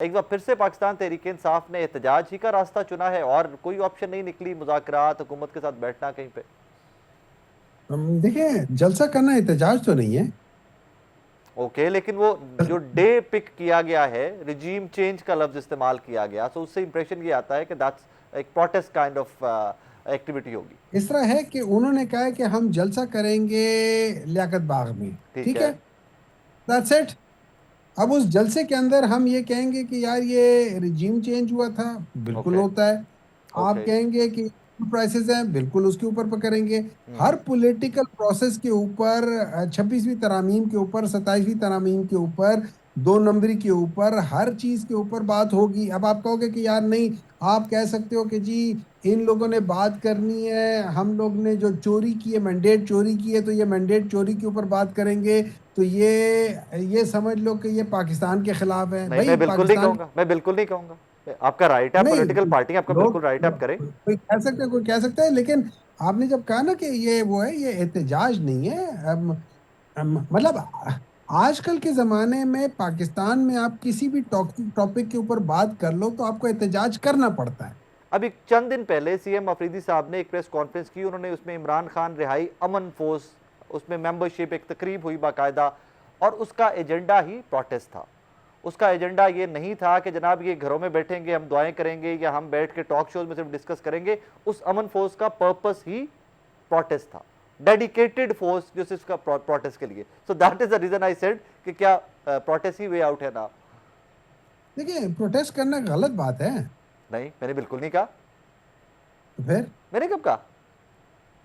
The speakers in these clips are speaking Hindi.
एक बार फिर से पाकिस्तान तहरीक-ए-इंसाफ ने एहतजाज ही का रास्ता चुना है और कोई ऑप्शन नहीं निकली, मुज़ाकरात, हुकूमत के साथ बैठना कहीं पे? देखिए, जलसा करना एहतजाज तो नहीं है। ओके, लेकिन वो जो डे पिक किया गया है, रिजीम चेंज का लफ्ज इस्तेमाल किया गया, तो उससे इंप्रेशन ये आता है कि दैट्स एक प्रोटेस्ट काइंड ऑफ एक्टिविटी होगी। इस तरह है कि उन्होंने कहा है कि हम जलसा करेंगे लियाकत बाग में। ठीक ठीक है। है, दैट्स इट। अब उस जलसे के अंदर हम ये कहेंगे कि यार ये रिजीम चेंज हुआ था, बिल्कुल ओके। होता है। आप ओके। कहेंगे कि प्राइसेस हैं, बिल्कुल उसके ऊपर पर करेंगे। हर पॉलिटिकल प्रोसेस के ऊपर, 26वीं तरमीम के ऊपर, 27वीं तरमीम के ऊपर, 2 नंबरी के ऊपर, हर चीज के ऊपर बात होगी। अब आप कहोगे कि यार नहीं, आप कह सकते हो कि जी इन लोगों ने बात करनी है, हम लोग ने जो चोरी की है, मैंडेट चोरी की है, तो ये मैंडेट चोरी के ऊपर बात करेंगे। तो ये समझ लो कि ये पाकिस्तान के खिलाफ है नहीं, भाई। मैं बिल्कुल नहीं पाकिस्तान कहूंगा, मैं बिल्कुल नहीं कहूंगा। आपका राइट है, नहीं, पॉलिटिकल पार्टी है, आपका बिल्कुल लोग राइट है, आप करें। कोई कह सकते हैं, कोई कह सकता है, लेकिन आपने जब कहा ना कि ये वो है, ये एहतजाज नहीं है। मतलब आजकल के जमाने में पाकिस्तान में आप किसी भी टॉपिक के ऊपर बात कर लो तो आपको एहतजाज करना पड़ता है। अभी चंद दिन पहले सीएम अफरीदी साहब ने एक प्रेस कॉन्फ्रेंस की, उन्होंने उसमें इमरान खान रिहाई, अमन फोर्स, उसमें मेंबरशिप, एक तकरीब हुई बाकायदा, और उसका एजेंडा ही प्रोटेस्ट था। उसका एजेंडा ये नहीं था कि जनाब ये घरों में बैठेंगे, हम दुआएं करेंगे या हम बैठ के टॉक शोज में सिर्फ डिस्कस करेंगे। उस अमन फोर्स का पर्पस ही प्रोटेस्ट था, डेडिकेटेड फोर्स जो सिर्फ प्रोटेस्ट के लिए। So that is the reason I said कि क्या प्रोटेस्ट ही वे आउट है ना? देखिए, प्रोटेस्ट करना गलत बात है। नहीं, मैंने बिल्कुल नहीं कहा। तो फिर मैंने कब कहा?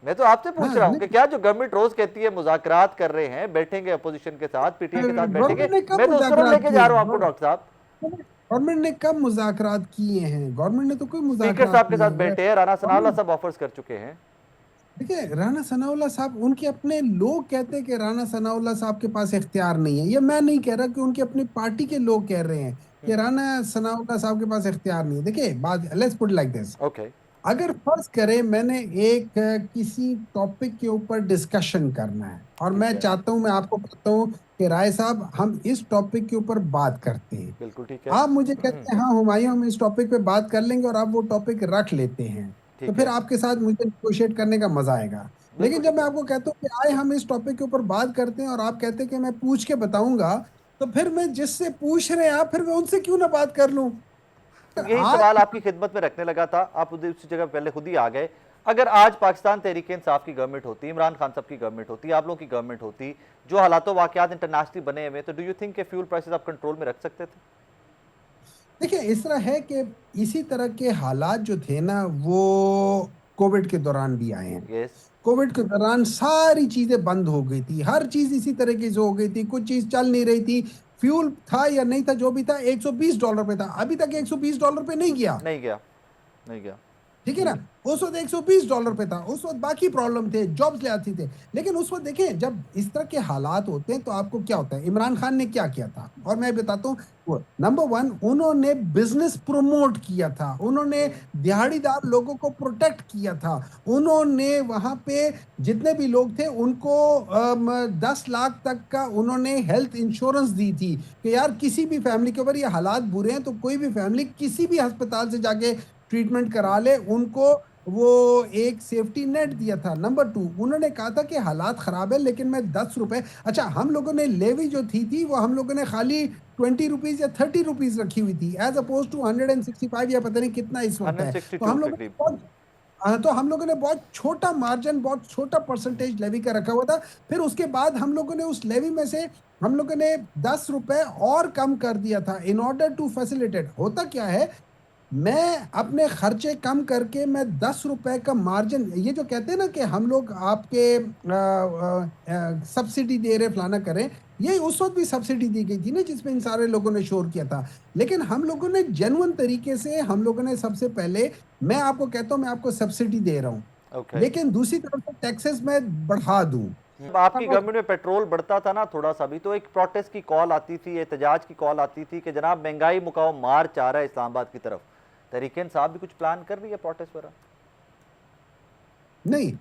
मैं तो आपसे पूछ हाँ, रहा हूं कि नहीं, क्या जो गवर्नमेंट रोज कहती है मुज़ाकरात कर रहे हैं, बैठेंगे अपोजिशन के साथ, पीटीआई के साथ बैठेंगे, गवर्नमेंट ने कब मैं तो उस तरफ मुज़ाकरात लेके किए? जा रहा हूं आपको डॉक्टर साहब। गवर्नमेंट ने कब मुज़ाकरात किए हैं? गवर्नमेंट ने तो कोई स्पीकर मुज़ाकरात साहब के नहीं साथ है। बैठे हैं, राना सनाउल्लाह गवर्नमेंट, सब ऑफर्स कर चुके हैं। देखिए, राणा सनाउल्लाह साहब, उनके अपने लोग कहते हैं कि राणा सनाउल्लाह साहब के पास इख्तियार नहीं है। ये मैं नहीं कह रहा, कि उनकी अपनी पार्टी के लोग कह रहे हैं कि राणा सनाउल्लाह साहब के पास इख्तियार नहीं है। देखिए, बात, let's put like this. Okay. अगर फर्ज करें मैंने एक किसी टॉपिक के ऊपर डिस्कशन करना है, और ठीक मैं है। चाहता हूं, मैं आपको कहता हूं कि राय साहब हम इस टॉपिक के ऊपर बात करते हैं। बिल्कुल ठीक है। आप मुझे कहते हैं हाँ हुमायूं, हम इस टॉपिक पे बात कर लेंगे, और आप वो टॉपिक रख लेते हैं, तो ठीक फिर है। आपके साथ मुझे निगोशिएट करने का मजा आएगा। बिल्कुल लेकिन जब ठीक मैं है। आपको कहता हूँ कि आए हम इस टॉपिक के ऊपर बात करते हैं, और आप कहते हैं कि मैं पूछ के बताऊंगा, तो फिर मैं जिससे पूछ रहे हैं आप, फिर मैं उनसे क्यों ना बात कर लूं? यही आज सवाल आपकी खिदमत में रखने लगा था, आप उसी जगह पहले खुद ही आ गए। अगर आज पाकिस्तान तहरीक इंसाफ की गवर्नमेंट होती, इमरान खान साहब की गवर्नमेंट होती, आप लोगों की गवर्नमेंट होती, जो हालात वाकयात इंटरनेशनली बने हुए, तो do you think fuel prices आप कंट्रोल में रख सकते थे? देखिए, इस तरह है कि इसी तरह के हालात जो थे ना, वो कोविड के दौरान भी आए हैं। यस। कोविड के दौरान सारी चीजें बंद हो गई थी, हर चीज इसी तरीके से हो गई थी, कुछ चीज चल नहीं रही थी। फ्यूल था या नहीं था, जो भी था, $120 पे था। अभी तक $120 पे नहीं गया। नहीं गया। नहीं गया। ठीक है ना? उस वक्त $120 पे था। उस वक्त बाकी प्रॉब्लम थे, जॉब्स ले आती थे। लेकिन उस वक्त देखें, जब इस तरह के हालात होते हैं तो आपको क्या होता है। इमरान खान ने क्या किया था, और मैं बताता हूँ। वो नंबर वन, उन्होंने बिजनेस प्रमोट किया था, उन्होंने दिहाड़ीदार लोगों को प्रोटेक्ट किया था। उन्होंने वहां पे जितने भी लोग थे उनको 10 लाख तक का उन्होंने हेल्थ इंश्योरेंस दी थी, कि यार किसी भी फैमिली के ऊपर ये हालात बुरे हैं, तो कोई भी फैमिली किसी भी अस्पताल से जाके ट्रीटमेंट करा ले, उनको वो एक सेफ्टी नेट दिया था। नंबर टू, उन्होंने कहा था कि हालात खराब है, लेकिन मैं 10 रुपए, अच्छा, हम लोगों ने लेवी जो थी वो हम लोगों ने खाली ₹20 या ₹30 रखी हुई थी, एज अपोज टू 165 या पता नहीं कितना इस वक्त हंड्रेड है। सिक्सटी तो टू हम लोगों ने तकरीब। बहुत, हाँ, तो हम लोगों ने बहुत छोटा मार्जिन, बहुत छोटा परसेंटेज लेवी का रखा हुआ था। फिर उसके बाद हम लोगों ने उस लेवी में से हम लोगों ने 10 रुपए और कम कर दिया था, इन ऑर्डर टू फैसिलिटेट। होता क्या है, मैं अपने खर्चे कम करके मैं 10 रुपए का मार्जिन, ये जो कहते हैं ना कि हम लोग आपके सब्सिडी दे रहे, फलाना करें, ये उस वक्त भी सब्सिडी दी गई थी ना, जिसमें इन सारे लोगों ने शोर किया था। लेकिन हम लोगों ने जेन्युइन तरीके से, हम लोगों ने सबसे पहले, मैं आपको कहता हूं, मैं आपको सब्सिडी दे रहा हूं, ओके। लेकिन दूसरी तरफ से टैक्सेस मैं बढ़ा दूं। आपकी गवर्नमेंट में पेट्रोल बढ़ता था ना थोड़ा सा भी, तो एक प्रोटेस्ट की कॉल आती थी, एहतजाज की कॉल आती थी कि जनाब महंगाई मुकाओ, मार्च आ रहा है इस्लामाबाद की तरफ। तहरीक इंसाफ भी कुछ प्लान कर रही है प्रोटेस्ट वगैरह? नहीं,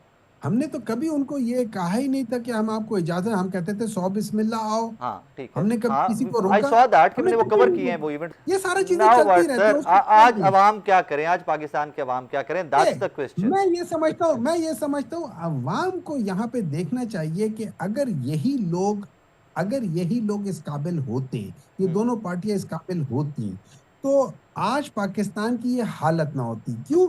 हमने तो कभी उनको ये कहा ही नहीं था कि हम आपको इजाजत, हम कहते थे 100 बिस्मिल्लाह आओ। हाँ ठीक है, हमने कभी किसी को आई रोका? सॉ दैट कि हमने मैंने वो कभी कवर नहीं किए हैं रोका। वो इवेंट। ये सारी चीजें नाउ चलती व्हाट रहती सर, हैं, उसमें कोई आज नहीं। अवाम क्या करें, आज पाकिस्तान के अवाम क्या करें, दैट्स द क्वेश्चन। मैं ये समझता हूँ अवाम को यहाँ पे देखना चाहिए कि अगर यही लोग इस काबिल होते, ये दोनों पार्टियां इस काबिल होती, तो आज पाकिस्तान की ये हालत ना होती। क्यों?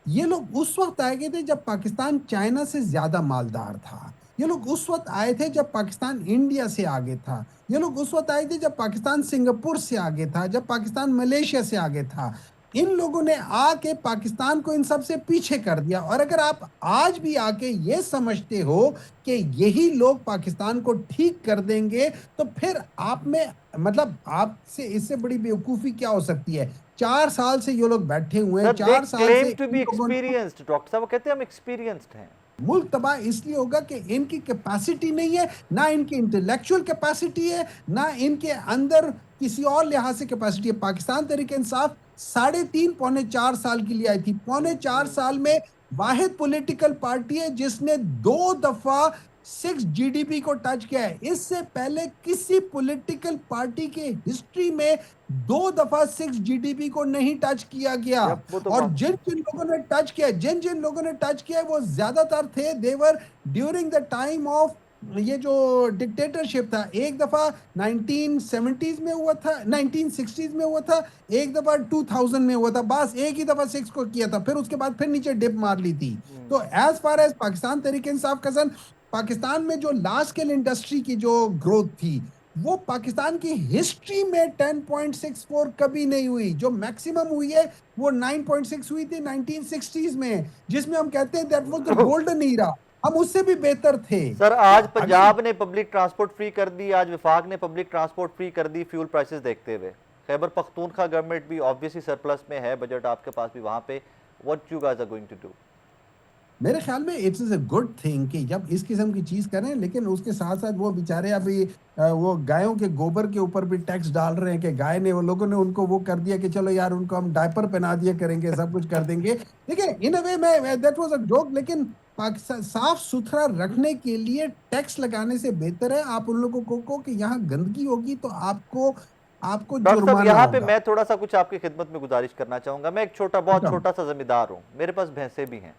ये लोग उस वक्त आए गए थे जब पाकिस्तान चाइना से ज्यादा मालदार था। ये लोग उस वक्त आए थे जब पाकिस्तान इंडिया से आगे था। ये लोग उस वक्त आए थे जब पाकिस्तान सिंगापुर से आगे था, जब पाकिस्तान मलेशिया से आगे था। इन लोगों ने आके पाकिस्तान को इन सब से पीछे कर दिया। और अगर आप आज भी आके ये समझते हो कि यही लोग पाकिस्तान को ठीक कर देंगे, तो फिर आप में मतलब आपसे इससे बड़ी बेवकूफी क्या हो सकती है? 4 साल से ये लोग बैठे हुए हैं, सर दे 4 साल से क्लेम टू बी इन लोगों ने एक्सपीरियंस्ड, डॉक्टर साहब वो कहते हैं हम एक्सपीरियंस्ड हैं। मुल्क तबाह इसलिए होगा कि इनकी कैपेसिटी नहीं है, ना इनकी इंटेलेक्चुअल कैपेसिटी है, ना इनके अंदर किसी और लिहाज से कैपेसिटी है। पाकिस्तान तहरीक इंसाफ 3.5 पौने 4 साल के लिए आई थी। पौने 4 साल में वाहिद पॉलिटिकल पार्टी है जिसने 2 दफा 6 जीडीपी को टच किया है। इससे पहले किसी पॉलिटिकल पार्टी के हिस्ट्री में 2 दफा 6 जीडीपी को नहीं टच किया गया। जब वो तो और बात जिन जिन लोगों ने टच किया, जिन लोगों ने टच किया, वो ज्यादातर थे देवर ड्यूरिंग द टाइम ऑफ ये जो डिक्टेटरशिप था। एक दफा 1970s में हुआ था, 1960s में हुआ था, एक दफा 2000 में हुआ था। बस एक ही दफा 6 को किया था, फिर उसके बाद फिर नीचे डिप मार ली थी। तो as far as Pakistan Tehreek Insaf cousin, Pakistan में जो लार्ज स्केल इंडस्ट्री की जो ग्रोथ थी, वो पाकिस्तान की हिस्ट्री में 10.64 कभी नहीं हुई। जो मैक्सिमम हुई है वो 9.6 हुई थी 1960s में, जिसमें हम कहते हैं that was the golden era. हम उससे भी बेहतर थे। सर तो आज अगर पंजाब ने पब्लिक ट्रांसपोर्ट फ्री कर दी, आज विफाक ने पब्लिक ट्रांसपोर्ट फ्री कर दी फ्यूल प्राइसेस देखते हुए। खैबर पख्तूनख्वा गवर्नमेंट भी ऑब्वियसली सरप्लस में है, बजट आपके पास भी वहां पे, what you guys are going to do? मेरे ख्याल में it's is a good thing कि जब इस किस्म की चीज करें, लेकिन उसके साथ साथ वो बेचारे अभी वो गायों के गोबर के ऊपर भी टैक्स डाल रहे हैं कि गाय ने, वो लोगों ने उनको वो कर दिया कि चलो यार उनको हम डायपर पहना दिया करेंगे, सब कुछ कर देंगे। देखिए इन अ वे में दैट वाज अ जोक, लेकिन पाकिस्तान साफ सुथरा रखने के लिए टैक्स लगाने से बेहतर है आप उन लोगों को कि यहाँ गंदगी होगी तो आपको आपको डॉक्टर साहब जुर्माना यहाँ पे होगा। मैं थोड़ा सा कुछ आपकी खिदमत में गुजारिश करना चाहूंगा। मैं एक बहुत अच्छा, छोटा सा जमींदार हूँ, मेरे पास भैंसे भी हैं।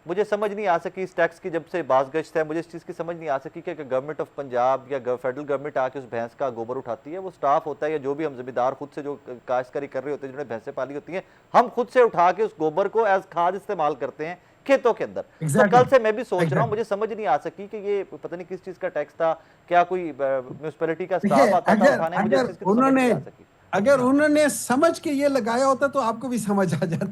मुझे समझ नहीं आ सकी इस टैक्स की जब से बाज़गश्त है, मुझे इस चीज़ की समझ नहीं आ सकी कि गवर्नमेंट ऑफ पंजाब या फेडरल गवर्नमेंट आके उस भैंस का गोबर उठाती है। वो स्टाफ होता है या जो भी हम जमींदार खुद से जो काश्तकारी कर रहे होते हैं, जिन्होंने भैंसें पाली होती हैं, हम खुद से उठा के उस गोबर को एज खाद इस्तेमाल करते हैं खेतों के अंदर। तो एग्जैक्टली, कल से मैं भी सोच रहा हूँ, एग्जैक्टली। मुझे समझ नहीं आ सकी कि ये पता नहीं किस चीज़ का टैक्स था, क्या कोई म्यूनसिपैलिटी का देखिए स्टाफ आता था अगर उठाने, मुझे इस अगर चीज़ की तो समझ उन्होंने नहीं आ सकी। अगर उन्होंने समझ के ये लगाया होता तो आपको भी समझ आ जाती।